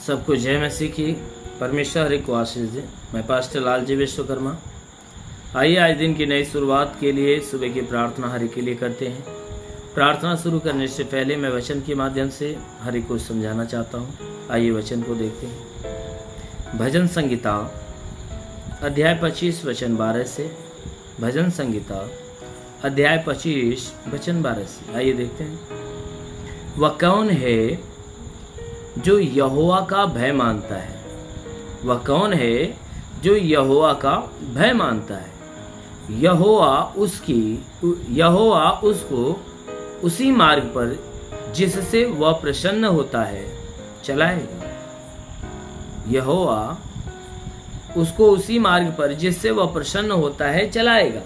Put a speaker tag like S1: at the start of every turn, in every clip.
S1: सबको जय मसीह की। परमेश्वर हरि को आशीष दे। मैं पास्टर लालजी विश्वकर्मा। आइए आज दिन की नई शुरुआत के लिए सुबह की प्रार्थना हरि के लिए करते हैं। प्रार्थना शुरू करने से पहले मैं वचन के माध्यम से हरि को समझाना चाहता हूँ। आइए वचन को देखते हैं। भजन संगीता अध्याय 25 वचन 12 से। भजन संगीता अध्याय 25 वचन 12 से। आइए देखते हैं। वह कौन है जो यहोवा का भय मानता है? वह कौन है जो यहोवा का भय मानता है? यहोवा उसको उसी मार्ग पर जिससे वह प्रसन्न होता है चलाएगा। यहोवा उसको उसी मार्ग पर जिससे वह प्रसन्न होता है चलाएगा।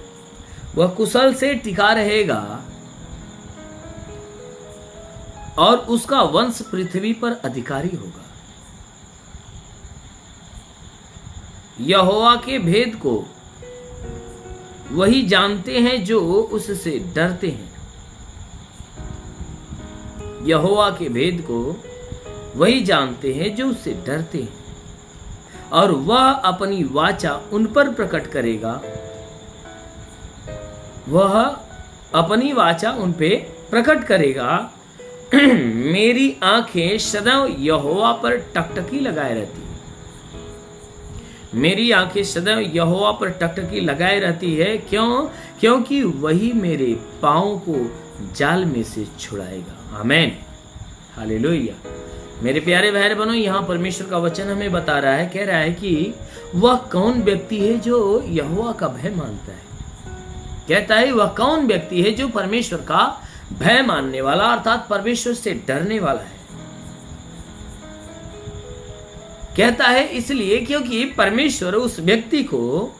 S1: वह कुशल से टिका रहेगा और उसका वंश पृथ्वी पर अधिकारी होगा। यहोवा के भेद को वही जानते हैं जो उससे डरते हैं। यहोवा के भेद को वही जानते हैं जो उससे डरते हैं, और वह अपनी वाचा उन पर प्रकट करेगा। वह अपनी वाचा उन पे प्रकट करेगा। मेरी आंखें सदैव यहोवा पर टकटकी लगाए रहती है। मेरी आंखें सदैव यहोवा पर टकटकी लगाए रहती है। क्यों? क्योंकि वही मेरे पांव को जाल में से छुड़ाएगा। आमीन, हालेलुया। मेरे प्यारे भाई बहनों, यहाँ परमेश्वर का वचन हमें बता रहा है, कह रहा है कि वह कौन व्यक्ति है जो यहोवा का भय मानता है। कहता है वह कौन व्यक्ति है जो परमेश्वर का भय मानने वाला, अर्थात परमेश्वर से डरने वाला है। कहता है इसलिए क्योंकि परमेश्वर उस व्यक्ति को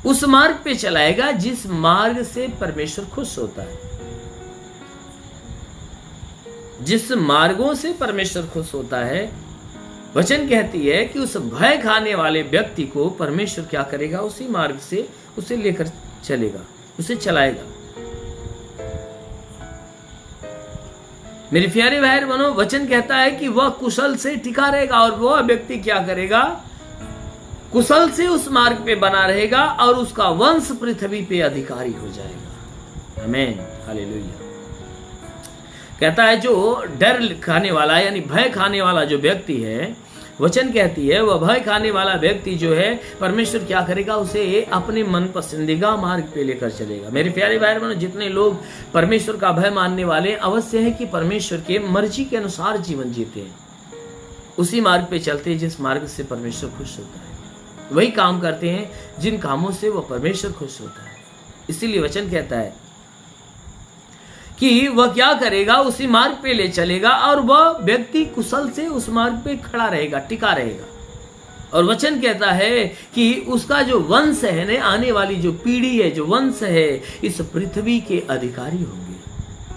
S1: उस मार्ग पे चलाएगा जिस मार्ग से परमेश्वर खुश होता है। जिस मार्गों से परमेश्वर खुश होता है, वचन कहती है कि उस भय खाने वाले व्यक्ति को परमेश्वर क्या करेगा? उसी मार्ग से उसे लेकर चलेगा, उसे चलाएगा। मेरे प्यारे भाई बहनों, वचन कहता है कि वह कुशल से टिका रहेगा, और वह व्यक्ति क्या करेगा? कुशल से उस मार्ग पे बना रहेगा और उसका वंश पृथ्वी पे अधिकारी हो जाएगा। आमीन, हालेलुया। कहता है जो डर खाने वाला यानी भय खाने वाला जो व्यक्ति है, वचन कहती है वह भय खाने वाला व्यक्ति जो है, परमेश्वर क्या करेगा? उसे अपने मन पसंदीदा मार्ग पे लेकर चलेगा। मेरे प्यारे भाई बहनों, जितने लोग परमेश्वर का भय मानने वाले, अवश्य है कि परमेश्वर के मर्जी के अनुसार जीवन जीते हैं, उसी मार्ग पे चलते हैं जिस मार्ग से परमेश्वर खुश होता है। वही काम करते हैं जिन कामों से वह परमेश्वर खुश होता है। इसीलिए वचन कहता है कि वह क्या करेगा? उसी मार्ग पे ले चलेगा, और वह व्यक्ति कुशल से उस मार्ग पे खड़ा रहेगा, टिका रहेगा। और वचन कहता है कि उसका जो वंश है ना, आने वाली जो पीढ़ी है, जो वंश है, इस पृथ्वी के अधिकारी होंगे।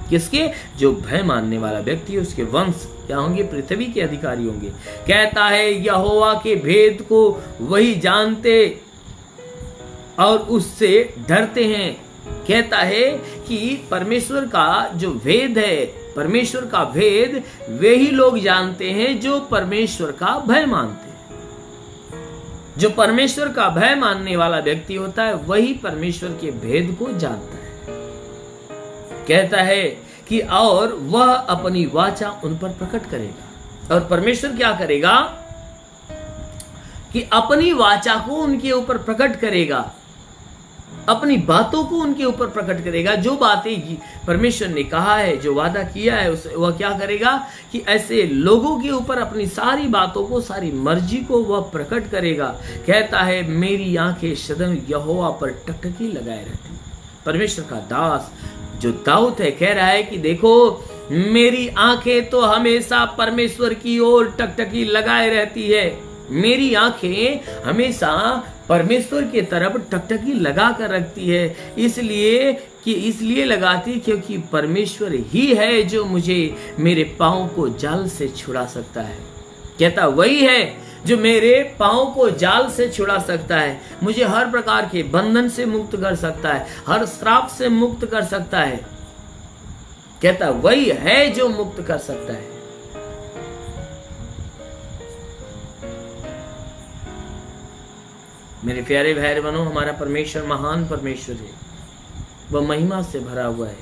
S1: किसके? जो भय मानने वाला व्यक्ति है, उसके वंश क्या होंगे? पृथ्वी के अधिकारी होंगे। कहता है यहोवा के भेद को वही जानते और उससे डरते हैं। कहता है कि परमेश्वर का जो भेद है, परमेश्वर का भेद वे ही लोग जानते हैं जो परमेश्वर का भय मानते हैं। जो परमेश्वर का भय मानने वाला व्यक्ति होता है वही परमेश्वर के भेद को जानता है। कहता है कि और वह अपनी वाचा उन पर प्रकट करेगा। और परमेश्वर क्या करेगा? कि अपनी वाचा को उनके ऊपर प्रकट करेगा, अपनी बातों को उनके ऊपर प्रकट करेगा। जो बातें परमेश्वर ने कहा है, जो वादा किया है, वह क्या करेगा? कि ऐसे लोगों के ऊपर अपनी सारी बातों को, सारी मर्जी को वह प्रकट करेगा। कहता है मेरी आंखें सदैव यहोवा पर टकटकी लगाए रहती हैं। परमेश्वर का दास जो दाऊद है, कह रहा है कि देखो मेरी आंखें तो हमेशा परमेश्वर की ओर टकटकी लगाए रहती है। मेरी आंखें हमेशा परमेश्वर की तरफ टकटकी लगा कर रखती है। इसलिए लगाती क्योंकि परमेश्वर ही है जो मुझे मेरे पांव को जाल से छुड़ा सकता है। कहता वही है जो मेरे पांव को जाल से छुड़ा सकता है, मुझे हर प्रकार के बंधन से मुक्त कर सकता है, हर श्राप से मुक्त कर सकता है। कहता वही है जो मुक्त कर सकता है। मेरे प्यारे भाई बहनों, हमारा परमेश्वर महान परमेश्वर है। वह महिमा से भरा हुआ है,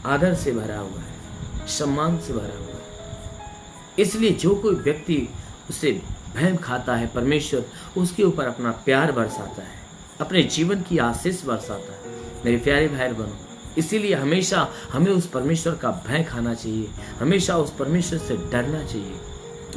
S1: आदर से भरा हुआ है, सम्मान से भरा हुआ है। इसलिए जो कोई व्यक्ति उसे भय खाता है, परमेश्वर उसके ऊपर अपना प्यार बरसाता है, अपने जीवन की आशीष बरसाता है। मेरे प्यारे भाई बहनों, इसीलिए हमेशा हमें उस परमेश्वर का भय खाना चाहिए, हमेशा उस परमेश्वर से डरना चाहिए,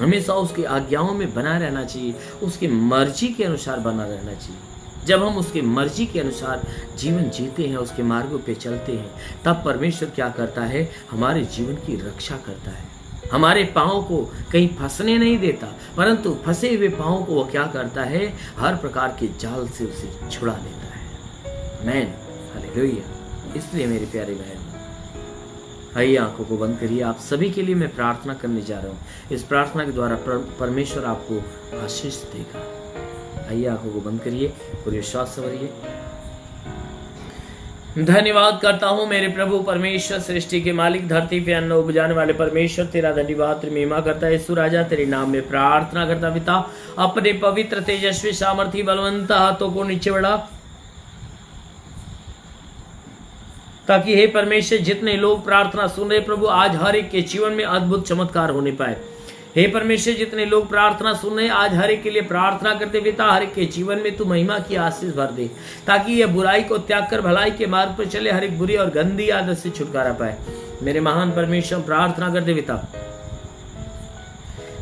S1: हमेशा उसकी आज्ञाओं में बना रहना चाहिए, उसकी मर्जी के अनुसार बना रहना चाहिए। जब हम उसकी मर्जी के अनुसार जीवन जीते हैं, उसके मार्गों पे चलते हैं, तब परमेश्वर क्या करता है, हमारे जीवन की रक्षा करता है। हमारे पाँव को कहीं फंसने नहीं देता, परंतु फंसे हुए पाँव को वो क्या करता है, हर प्रकार के जाल से उसे छुड़ा लेता है। आमीन, हालेलुया। इसलिए मेरे प्यारे भाई, आइए आंखों को बंद करिए। आप सभी के लिए मैं प्रार्थना करने जा रहा हूँ। इस प्रार्थना के द्वारा परमेश्वर आपको आशीष देगा। आइए आंखों को बंद करिए, पूरे श्वास संवरिए। धन्यवाद करता हूँ मेरे प्रभु परमेश्वर, सृष्टि के मालिक, धरती पे अन्न उपजाने वाले परमेश्वर, तेरा धन्यवाद, तेरी महिमा करता है। यीशु राजा, तेरे नाम में प्रार्थना करता पिता, अपने पवित्र तेजस्वी सामर्थी बलवंत हाथों को नीचे बढ़ा, ताकि हे परमेश्वर जितने लोग प्रार्थना सुन रहे प्रभु, आज हर एक के जीवन में अद्भुत चमत्कार होने पाए। हे परमेश्वर जितने लोग प्रार्थना सुन रहे, आज हर एक के लिए प्रार्थना करते पिता, हर एक के जीवन में तू महिमा की आशीष भर दे, ताकि यह बुराई को त्याग कर भलाई के मार्ग पर चले, हर एक बुरी और गंदी आदत से छुटकारा पाए। मेरे महान परमेश्वर प्रार्थना करते पिता,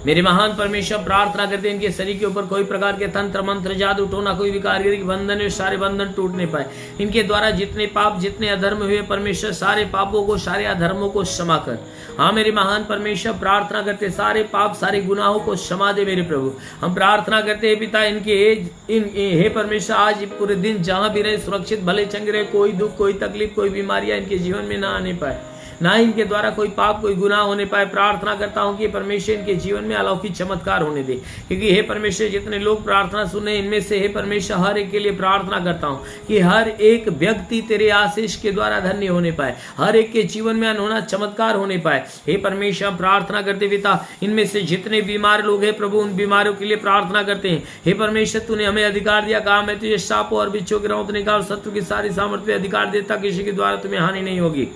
S1: मेरे महान परमेश्वर प्रार्थना करते इनके शरीर के ऊपर कोई प्रकार के तंत्र मंत्र जादू टोना कोई भी कारीगरी बंधन, सारे बंधन टूटने पाए। इनके द्वारा जितने पाप जितने अधर्म हुए परमेश्वर, सारे पापों को सारे अधर्मों को क्षमा कर। हाँ मेरे महान परमेश्वर प्रार्थना करते सारे पाप सारे गुनाहों को क्षमा दे मेरे प्रभु। हम प्रार्थना करते हैं पिता, हे परमेश्वर आज पूरे दिन जहाँ भी रहे सुरक्षित भले चंगे रहे, कोई दुख कोई तकलीफ कोई बीमारियां इनके जीवन में ना आने पाए, ना ही इनके द्वारा कोई पाप कोई गुनाह होने पाए। प्रार्थना करता हूं कि परमेश्वर इनके जीवन में अलौकिक चमत्कार होने दे, क्योंकि हे परमेश्वर जितने लोग प्रार्थना सुने इनमें से हे परमेश्वर हर एक के लिए प्रार्थना करता हूं कि हर एक व्यक्ति तेरे आशीष के द्वारा धन्य होने पाए, हर एक के जीवन में अनहोना चमत्कार होने पाए। हे परमेश्वर प्रार्थना करते पिता, इनमें से जितने बीमार लोग हैं प्रभु उन बीमारियों के लिए प्रार्थना करते हैं। हे परमेश्वर तूने हमें अधिकार दिया, कहा मैं तुझे सांपों और बिच्छों के रौंदने का और शत्रु की सारी सामर्थ्य अधिकार देता, किसी के द्वारा तुम्हें हानि नहीं होगी।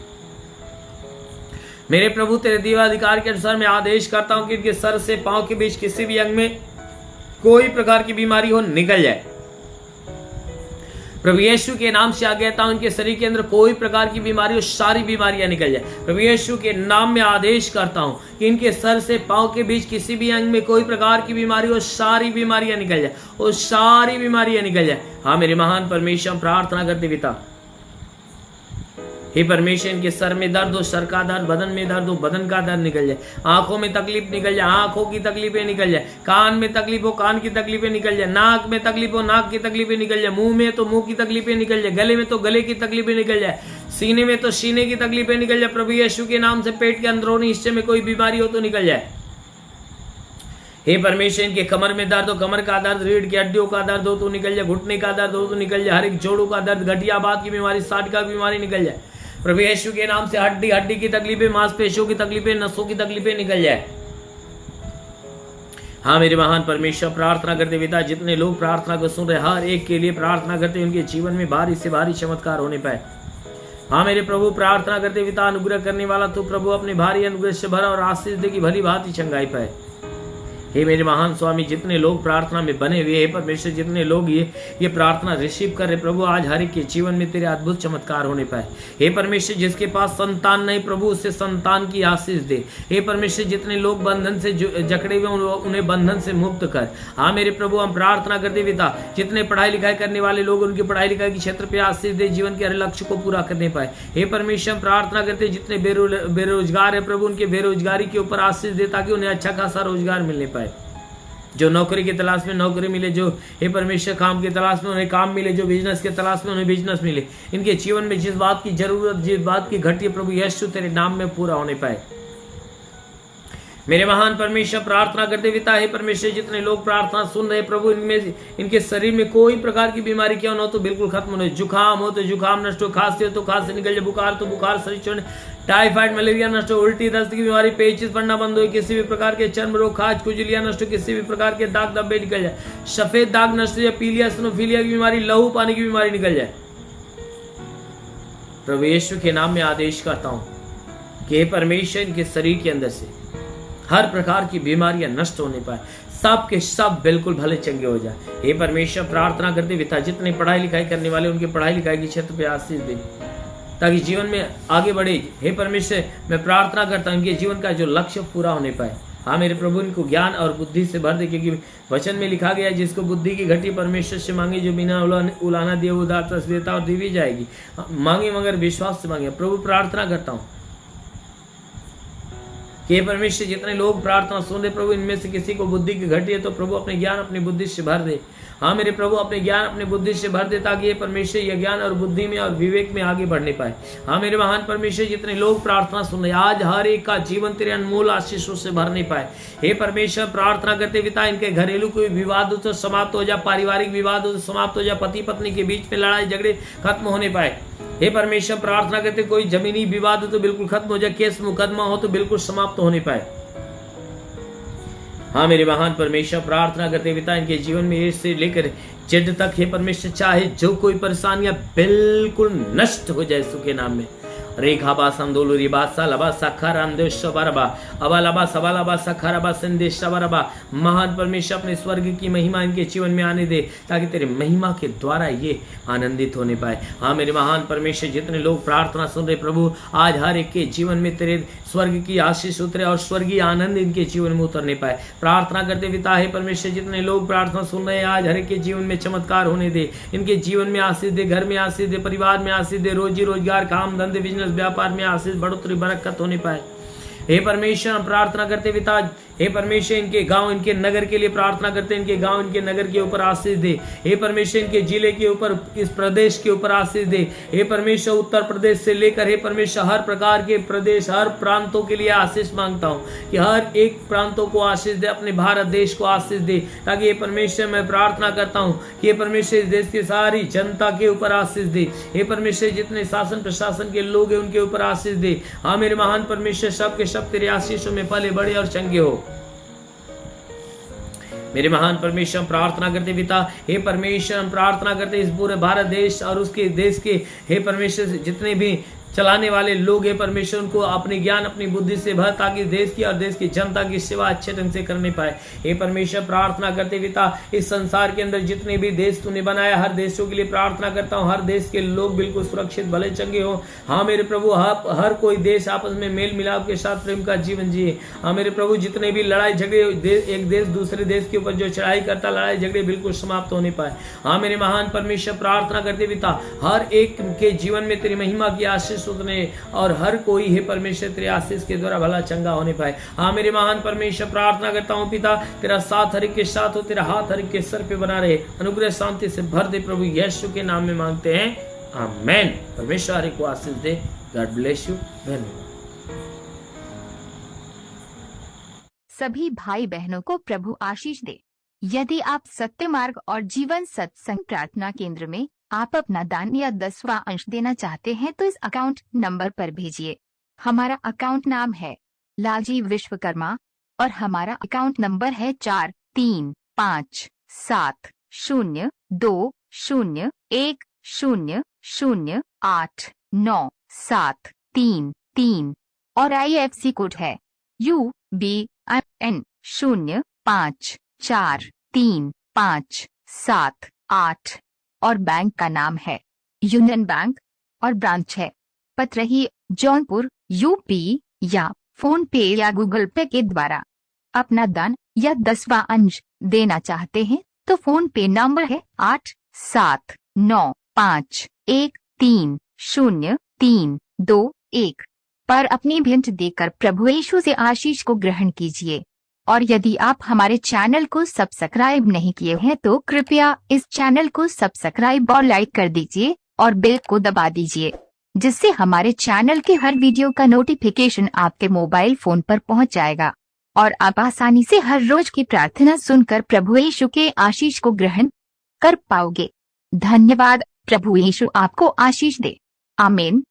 S1: मेरे प्रभु तेरे दिए अधिकार के अनुसार मैं आदेश करता हूं कि इनके सर से पांव के बीच किसी भी अंग में कोई प्रकार की बीमारी हो निकल जाए। प्रभु यीशु के नाम से आज्ञा देता हूं इनके शरीर के अंदर कोई प्रकार की बीमारी हो, सारी बीमारियां निकल जाए। प्रभु यीशु के नाम में आदेश करता हूं कि इनके सर से पांव के बीच किसी भी अंग में कोई प्रकार की बीमारी हो, सारी बीमारियां निकल जाए, और सारी बीमारियां निकल जाए। हाँ मेरे महान परमेश्वर प्रार्थना करते पिता, हे परमेश्वर इनके सर में दर्द हो, सर का दर्द, बदन में दर्द हो, बदन का दर्द निकल जाए, आंखों में तकलीफ निकल जाए, आंखों की तकलीफें निकल जाए, कान में तकलीफ हो, कान की तकलीफें निकल जाए, नाक में तकलीफ हो, नाक की तकलीफें निकल जाए, मुंह में तो मुंह की तकलीफें निकल जाए, गले में तो गले की तकलीफें निकल जाए, सीने में तो सीने की तकलीफें निकल जाए। प्रभु यीशु के नाम से पेट के अंदरूनी हिस्से में कोई बीमारी हो तो निकल जाए। हे परमेश्वर इनके कमर में दर्द हो, कमर का दर्द, रीढ़ की हड्डियों का दर्द हो तो निकल जाए, घुटने का दर्द हो तो निकल जाए, हर एक जोड़ों का दर्द, गठिया बात की बीमारी, साठ का बीमारी निकल जाए। प्रभु यीशु के नाम से हड्डी की तकलीफें, मांसपेशियों की तकलीफें, नसों की तकलीफें निकल जाए। हाँ मेरे महान परमेश्वर प्रार्थना करते पिता, जितने लोग प्रार्थना को सुन रहे हर एक के लिए प्रार्थना करते उनके जीवन में भारी से भारी चमत्कार होने पाए। हाँ मेरे प्रभु प्रार्थना करते पिता, अनुग्रह करने वाला तू प्रभु अपने भारी अनुग्रह से भरा और आशीष दे की भली भांति चंगाई पाए। हे मेरे महान स्वामी जितने लोग प्रार्थना में बने हुए हैं परमेश्वर, जितने लोग ये प्रार्थना रिसीव कर रहे प्रभु, आज हर एक के जीवन में तेरे अद्भुत चमत्कार होने पाए। हे परमेश्वर जिसके पास संतान नहीं प्रभु उससे संतान की आशीष दे। हे परमेश्वर जितने लोग बंधन से जकड़े हुए उन्हें बंधन से मुक्त कर। हाँ मेरे प्रभु हम प्रार्थना करते पिता, जितने पढ़ाई लिखाई करने वाले लोग उनकी पढ़ाई लिखाई के क्षेत्र पर आशीष दे, जीवन के हर लक्ष्य को पूरा करने पाए। हे परमेश्वर प्रार्थना करते जितने बेरोजगार है प्रभु उनके बेरोजगारी के ऊपर आशीष दे, ताकि उन्हें अच्छा खासा रोजगार मिलने पाए। जो नौकरी की तलाश में नौकरी मिले, जो हे परमेश्वर काम की तलाश में उन्हें काम मिले, जो बिजनेस के तलाश में उन्हें बिजनेस मिले। इनके जीवन में जिस बात की जरूरत, जिस बात की घटी प्रभु यीशु तेरे नाम में पूरा होने पाए। मेरे महान परमेश्वर प्रार्थना करते पिता, हे परमेश्वर जितने लोग प्रार्थना सुन रहे प्रभु इनमें इनके शरीर में कोई प्रकार की बीमारी क्यों न हो तो बिल्कुल खत्म हो, जुकाम हो तो जुकाम नष्ट हो, खांसी हो तो खांसी निकल जाए, बुखार तो बुखार शरीर छोड़ने, टाइफाइड मलेरिया नष्ट हो, उल्टी दस्त की बीमारी, पेचिश पड़ना बंद हो, किसी भी प्रकार के चर्म रोग, खाज खुजलियां नष्ट हो, किसी भी प्रकार के दाग धब्बे निकल जाए, सफेद दाग नष्ट हो जाए, पीलिया स्नोफिलिया की बीमारी, लहू पानी की बीमारी निकल जाए। प्रभु यीशु के नाम में आदेश करता हूं कि परमेश्वर इनके शरीर के अंदर से हर प्रकार की बीमारियां नष्ट होने पाए, सब के सब बिल्कुल भले चंगे हो जाए। हे परमेश्वर, प्रार्थना करते पिता, जितने पढ़ाई लिखाई करने वाले उनके पढ़ाई लिखाई के क्षेत्र पे आशीष दे ताकि जीवन में आगे बढ़े। हे परमेश्वर, मैं प्रार्थना करता हूं इनके जीवन का जो लक्ष्य पूरा होने पाए। हाँ मेरे प्रभु, इनको ज्ञान और बुद्धि से भर दे, क्योंकि वचन में लिखा गया है जिसको बुद्धि की घटी परमेश्वर से मांगे, जो बिना उलाना दिए वो दाता से देता और दी भी जाएगी। मांगे मगर विश्वास से मांगे। प्रभु प्रार्थना करता हूँ कि परमेश्वर, जितने लोग प्रार्थना सुन रहे प्रभु, इनमें से किसी को बुद्धि की घटी है तो प्रभु अपने ज्ञान अपनी बुद्धि से भर दे। हाँ मेरे प्रभु, अपने ज्ञान अपनी बुद्धि से भर दे ताकि ये परमेश्वर यह ज्ञान और बुद्धि में और विवेक में आगे बढ़ने पाए। हाँ मेरे महान परमेश्वर, जितने लोग प्रार्थना सुन रहे आज हर एक का जीवन तेरे अनमोल आशीषों से भरने पाए। हे परमेश्वर, प्रार्थना करते पिता, इनके घरेलू कोई विवाद हो तो समाप्त हो जाए, पारिवारिक विवाद हो तो समाप्त हो जाए, पति पत्नी के बीच में लड़ाई झगड़े खत्म होने पाए। हे परमेश्वर, प्रार्थना करते कोई जमीनी विवाद हो तो बिल्कुल खत्म हो जाए, केस मुकदमा हो तो बिल्कुल समाप्त होने पाए। हाँ मेरे महान परमेश्वर, प्रार्थना करते पिता, इनके जीवन में ए से लेकर जेड तक हे परमेश्वर, चाहे जो कोई परेशानियां बिल्कुल नष्ट हो जाए यीशु के नाम में। रेखा बा संदोलु रिबा सालबा सखर अंदेश बरबा अबालबा सबालबा सखरबा संदेश बरबा। महान परमेश्वर, अपने स्वर्ग की महिमा इनके जीवन में आने दे ताकि तेरे महिमा के द्वारा ये आनंदित होने पाए। हाँ मेरे महान परमेश्वर, जितने लोग प्रार्थना सुन रहे प्रभु, आज हर एक के जीवन में तेरे स्वर्ग की आशीष उतरे और स्वर्गीय आनंद इनके जीवन में उतरने पाए। प्रार्थना करते पिता, हे परमेश्वर, जितने लोग प्रार्थना सुन रहे हैं आज हर एक के जीवन में चमत्कार होने दे, इनके जीवन में आशीष दे, घर में आशीष दे, परिवार में आशीष दे, रोजी रोजगार, काम धंधे, बिजनेस व्यापार में आशीष, बढ़ोतरी, बरकत होने पाए। हे परमेश्वर, हम प्रार्थना करते पिता, हे परमेश्वर, इनके गांव इनके नगर के लिए प्रार्थना करते हैं, इनके गांव इनके नगर के ऊपर आशीष दे। हे परमेश्वर, इनके जिले के ऊपर, इस प्रदेश के ऊपर आशीष दे। हे परमेश्वर, उत्तर प्रदेश से लेकर हे परमेश्वर हर प्रकार के प्रदेश, हर प्रांतों के लिए आशीष मांगता हूं कि हर एक प्रांतों को आशीष दे, अपने भारत देश को आशीष दे ताकि हे परमेश्वर, मैं प्रार्थना करता हूं कि हे परमेश्वर, इस देश की सारी जनता के ऊपर आशीष दे। हे परमेश्वर, जितने शासन प्रशासन के लोग हैं उनके ऊपर आशीष दे। हाँ मेरे महान परमेश्वर, सब के सब तेरे आशीषों में पले बड़े और चंगे हो। मेरे महान परमेश्वर, हम प्रार्थना करते पिता, हे परमेश्वर, हम प्रार्थना करते इस पूरे भारत देश और उसके देश के हे परमेश्वर जितने भी चलाने वाले लोग हैं परमेश्वर, उनको अपने ज्ञान अपनी बुद्धि से भर ताकि देश की और देश की जनता की सेवा अच्छे ढंग से करने पाए। हे परमेश्वर, प्रार्थना करते पिता, इस संसार के अंदर जितने भी देश तूने बनाया हर देशों के लिए प्रार्थना करता हूँ, हर देश के लोग बिल्कुल सुरक्षित भले चंगे हो। हाँ मेरे प्रभु, हर कोई देश आपस में मेल मिलाप के साथ प्रेम का जीवन जिए। हाँ मेरे प्रभु, जितने भी लड़ाई झगड़े एक देश दूसरे देश के ऊपर जो चढ़ाई करता, लड़ाई झगड़े बिल्कुल समाप्त होने पाए। हाँ मेरे महान परमेश्वर, प्रार्थना करते पिता, हर एक के जीवन में तेरी महिमा की आशीष उतने और हर कोई हे परमेश्वर तेरे आशीष के द्वारा भला चंगा होने पाए। हाँ मेरे महान परमेश्वर, प्रार्थना करता हूँ पिता, तेरा साथ हर एक के साथ हो, तेरा हाथ हर एक के सर पे बना रहे, अनुग्रह शांति से भर दे। प्रभु यीशु के नाम में मांगते हैं, आमेन। परमेश्वर हर एक को आशीष दे। God bless you. धन्यवाद।
S2: सभी भाई बहनों को प्रभु आशीष दे। यदि आप सत्य मार्ग और जीवन सत्संग प्रार्थना केंद्र में आप अपना दान या 10वां अंश देना चाहते हैं तो इस अकाउंट नंबर पर भेजिए। हमारा अकाउंट नाम है लालजी विश्वकर्मा और हमारा अकाउंट नंबर है 4357200100897333 और IFC कोड है UBIN 054357 और बैंक का नाम है यूनियन बैंक और ब्रांच है पतरही जौनपुर UP या फोन पे या गूगल पे के द्वारा अपना दान या 10वां अंश देना चाहते हैं तो फोन पे नंबर है 8795130321 पर अपनी भेंट देकर प्रभु यीशु से आशीष को ग्रहण कीजिए। और यदि आप हमारे चैनल को सब्सक्राइब नहीं किए हैं तो कृपया इस चैनल को सब्सक्राइब और लाइक कर दीजिए और बेल को दबा दीजिए, जिससे हमारे चैनल के हर वीडियो का नोटिफिकेशन आपके मोबाइल फोन पर पहुंच जाएगा और आप आसानी से हर रोज की प्रार्थना सुनकर प्रभु यीशु के आशीष को ग्रहण कर पाओगे। धन्यवाद। प्रभु यीशु आपको आशीष दे। आमीन।